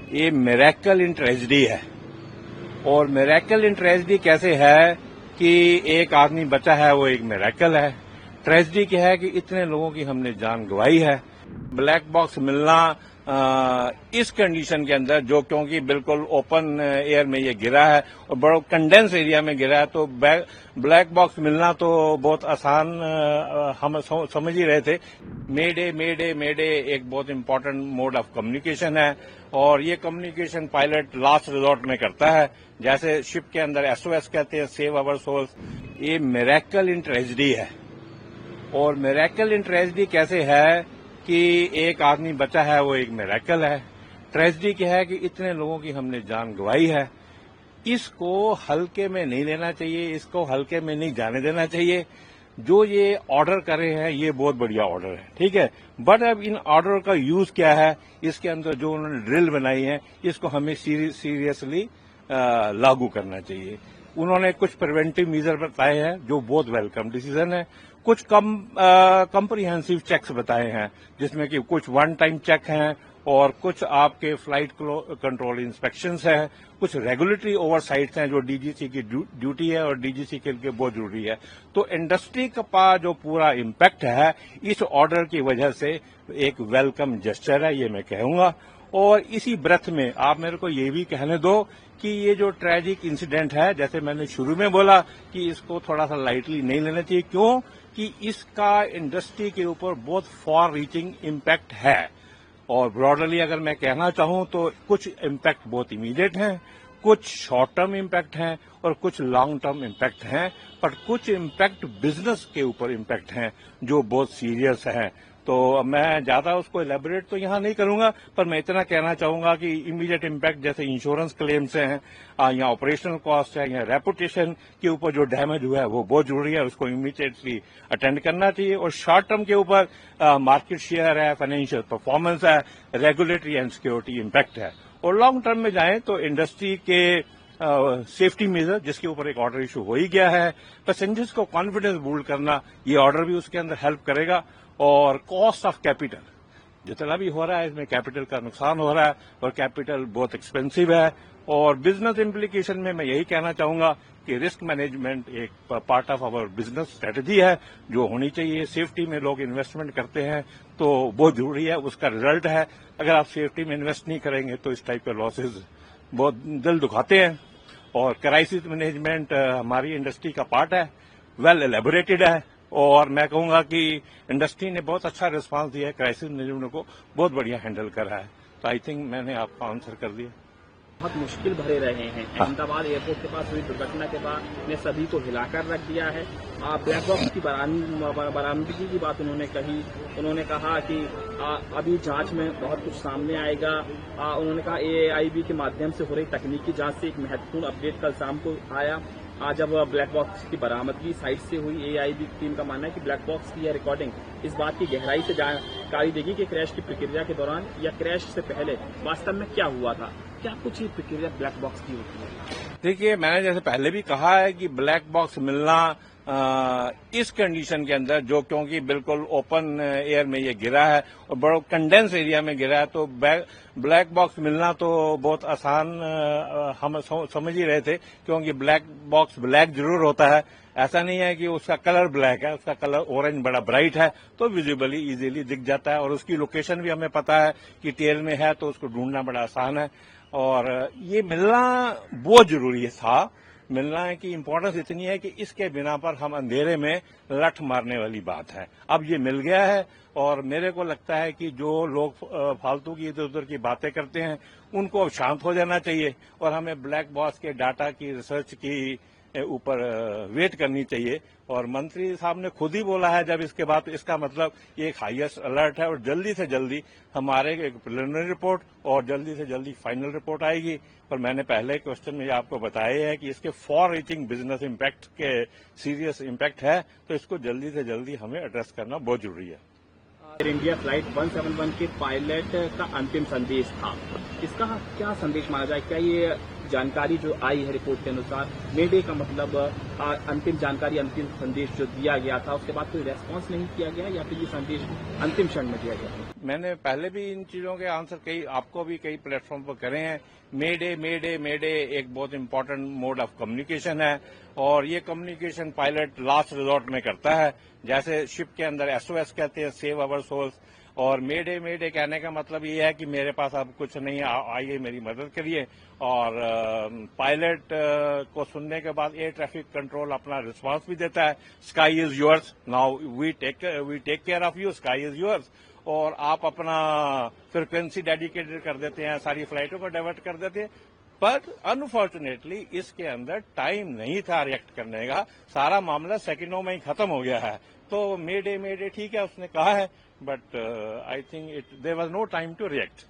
ये मिरेकल इन ट्रेजेडी है। और मिरेकल इन ट्रेजेडी कैसे है कि एक आदमी बचा है, वो एक मिरेकल है। ट्रेजेडी क्या है कि इतने लोगों की हमने जान गंवाई है। ब्लैक बॉक्स मिलना इस कंडीशन के अंदर, जो क्योंकि बिल्कुल ओपन एयर में ये गिरा है और बड़ा कंडेंस एरिया में गिरा है, तो ब्लैक बॉक्स मिलना तो बहुत आसान हम समझ ही रहे थे। मेडे मेडे मेडे एक बहुत इंपॉर्टेंट मोड ऑफ कम्युनिकेशन है और ये कम्युनिकेशन पायलट लास्ट रिजॉर्ट में करता है। जैसे शिप के अंदर SOS कहते हैं, सेव अवर सोल्स। ये मिरेकल इन ट्रेजेडी है। और मिरेकल इन ट्रेजेडी कैसे है कि एक आदमी बचा है, वो एक मिरेकल है। ट्रेजेडी क्या है कि इतने लोगों की हमने जान गंवाई है। इसको हल्के में नहीं लेना चाहिए, इसको हल्के में नहीं जाने देना चाहिए। जो ये ऑर्डर कर रहे हैं, ये बहुत बढ़िया ऑर्डर है, ठीक है। बट अब इन ऑर्डर का यूज क्या है, इसके अंदर जो उन्होंने ड्रिल बनाई है, इसको हमें सीरियसली लागू करना चाहिए। उन्होंने कुछ प्रिवेंटिव मेजर बताए हैं जो बहुत वेलकम डिसीजन है। कुछ कम्प्रिहेंसिव चेक्स बताए हैं, जिसमें कि कुछ वन टाइम चेक हैं और कुछ आपके फ्लाइट कंट्रोल इंस्पेक्शंस हैं, कुछ रेगुलेटरी ओवरसाइट्स हैं जो डीजीसी की ड्यूटी है और डीजीसी के लिए बहुत जरूरी है। तो इंडस्ट्री का जो पूरा इम्पैक्ट है, इस ऑर्डर की वजह से एक वेलकम जेस्चर है, ये मैं कहूंगा। और इसी ब्रेथ में आप मेरे को ये भी कहने दो कि ये जो ट्रेजिक इंसिडेंट है, जैसे मैंने शुरू में बोला कि इसको थोड़ा सा लाइटली नहीं लेना चाहिए। क्यों कि इसका इंडस्ट्री के ऊपर बहुत फॉर रीचिंग इम्पैक्ट है। और ब्रॉडरली अगर मैं कहना चाहूं तो कुछ इम्पैक्ट बहुत इमीडिएट हैं, कुछ शॉर्ट टर्म इम्पैक्ट हैं और कुछ लॉन्ग टर्म इम्पैक्ट हैं, पर कुछ इम्पैक्ट बिजनेस के ऊपर इम्पैक्ट हैं जो बहुत सीरियस हैं। तो मैं ज्यादा उसको एलेबोरेट तो यहां नहीं करूंगा, पर मैं इतना कहना चाहूंगा कि इमीडिएट इम्पैक्ट जैसे इंश्योरेंस क्लेम्स हैं या ऑपरेशनल कॉस्ट है या रेपुटेशन के ऊपर जो डैमेज हुआ है, वो बहुत जरूरी है, उसको इमीडिएटली अटेंड करना चाहिए। और शॉर्ट टर्म के ऊपर मार्केट शेयर है, फाइनेंशियल परफॉर्मेंस है, रेगुलेटरी एंड सिक्योरिटी इम्पैक्ट है। और लॉन्ग टर्म में जाएं तो इंडस्ट्री के सेफ्टी मेजर, जिसके ऊपर एक ऑर्डर इशू हो ही गया है, पैसेंजर्स को कॉन्फिडेंस बिल्ड करना, ये ऑर्डर भी उसके अंदर हेल्प करेगा। और कॉस्ट ऑफ कैपिटल जितना भी हो रहा है, इसमें कैपिटल का नुकसान हो रहा है और कैपिटल बहुत एक्सपेंसिव है। और बिजनेस इम्प्लीकेशन में मैं यही कहना चाहूंगा कि रिस्क मैनेजमेंट एक part of our business strategy है जो होनी चाहिए। सेफ्टी में लोग इन्वेस्टमेंट करते हैं तो बहुत जरूरी है, उसका रिजल्ट है। अगर आप सेफ्टी में इन्वेस्ट नहीं करेंगे तो इस टाइप के लॉसेज बहुत दिल दुखाते हैं। और क्राइसिस मैनेजमेंट हमारी इंडस्ट्री का पार्ट है, वेल एलेबोरेटेड है। और मैं कहूंगा कि इंडस्ट्री ने बहुत अच्छा रिस्पांस दिया है, क्राइसिस मैनेजमेंट को बहुत बढ़िया हैंडल करा है। तो आई थिंक मैंने आपका आंसर कर दिया। बहुत मुश्किल भरे रहे हैं। अहमदाबाद एयरपोर्ट के पास हुई दुर्घटना के बाद ने सभी को हिलाकर रख दिया है। ब्लैक बॉक्स की बरामदगी की बात उन्होंने कही। उन्होंने कहा कि अभी जांच में बहुत कुछ सामने आएगा। उन्होंने कहा AAIB के माध्यम से हो रही तकनीकी जांच से एक महत्वपूर्ण अपडेट कल शाम को आया। आज जब ब्लैक बॉक्स की बरामदगी साइट से हुई, AAIB की टीम का मानना है कि ब्लैक बॉक्स की यह रिकॉर्डिंग इस बात की गहराई से जानकारी देगी कि क्रैश की प्रक्रिया के दौरान या क्रैश से पहले वास्तव में क्या हुआ था। क्या कुछ ही प्रक्रिया ब्लैक बॉक्स की होती है? देखिए, मैंने जैसे पहले भी कहा है कि ब्लैक बॉक्स मिलना इस कंडीशन के अंदर, जो क्योंकि बिल्कुल ओपन एयर में ये गिरा है और बड़ा कंडेंस एरिया में गिरा है, तो ब्लैक बॉक्स मिलना तो बहुत आसान हम समझ ही रहे थे। क्योंकि ब्लैक बॉक्स ब्लैक जरूर होता है, ऐसा नहीं है कि उसका कलर ब्लैक है, उसका कलर ऑरेंज बड़ा ब्राइट है, तो विजिबली इजीली दिख जाता है। और उसकी लोकेशन भी हमें पता है कि टेल में है, तो उसको ढूंढना बड़ा आसान है। और ये मिलना बहुत जरूरी था। मिलना है कि इम्पोर्टेंस इतनी है कि इसके बिना पर हम अंधेरे में लठ मारने वाली बात है। अब ये मिल गया है और मेरे को लगता है कि जो लोग फालतू की इधर उधर की बातें करते हैं, उनको अब शांत हो जाना चाहिए और हमें ब्लैक बॉक्स के डाटा की रिसर्च की ऊपर वेट करनी चाहिए। और मंत्री साहब ने खुद ही बोला है जब इसके बाद, इसका मतलब ये एक हाईएस्ट अलर्ट है और जल्दी से जल्दी हमारे एक प्रिलिमिनरी रिपोर्ट और जल्दी से जल्दी फाइनल रिपोर्ट आएगी। और मैंने पहले क्वेश्चन में आपको बताया है कि इसके फॉर रीचिंग बिजनेस इम्पैक्ट के सीरियस इम्पैक्ट है, तो इसको जल्दी से जल्दी हमें एड्रेस करना बहुत जरूरी है। एयर इंडिया फ्लाइट 171 के पायलट का अंतिम संदेश था, इसका क्या संदेश माना जाए? क्या ये जानकारी जो आई है रिपोर्ट के अनुसार, मेडे का मतलब अंतिम जानकारी, अंतिम संदेश जो दिया गया था, उसके बाद कोई रेस्पॉन्स नहीं किया गया या फिर ये संदेश अंतिम क्षण में दिया गया? मैंने पहले भी इन चीजों के आंसर कई आपको भी कई प्लेटफॉर्म पर करे हैं। मेडे एक बहुत इंपॉर्टेंट मोड ऑफ कम्युनिकेशन है और ये कम्युनिकेशन पायलट लास्ट रिजॉर्ट में करता है। जैसे शिप के अंदर एसओएस कहते हैं, सेव अवर सोल्स, और मेडे कहने का मतलब ये है कि मेरे पास अब कुछ नहीं है, आइए मेरी मदद करिए। और पायलट को सुनने के बाद एयर ट्रैफिक कंट्रोल अपना रिस्पांस भी देता है, sky is yours, now we take care of you, sky is yours. और आप अपना फ्रिक्वेंसी डेडिकेटेड कर देते हैं, सारी फ्लाइटों को डाइवर्ट कर देते हैं। पर अनफॉर्चुनेटली इसके अंदर टाइम नहीं था रिएक्ट करने का, सारा मामला सेकंडों में ही खत्म हो गया है। तो मेडे ठीक है उसने कहा है, but I think there was no time to react.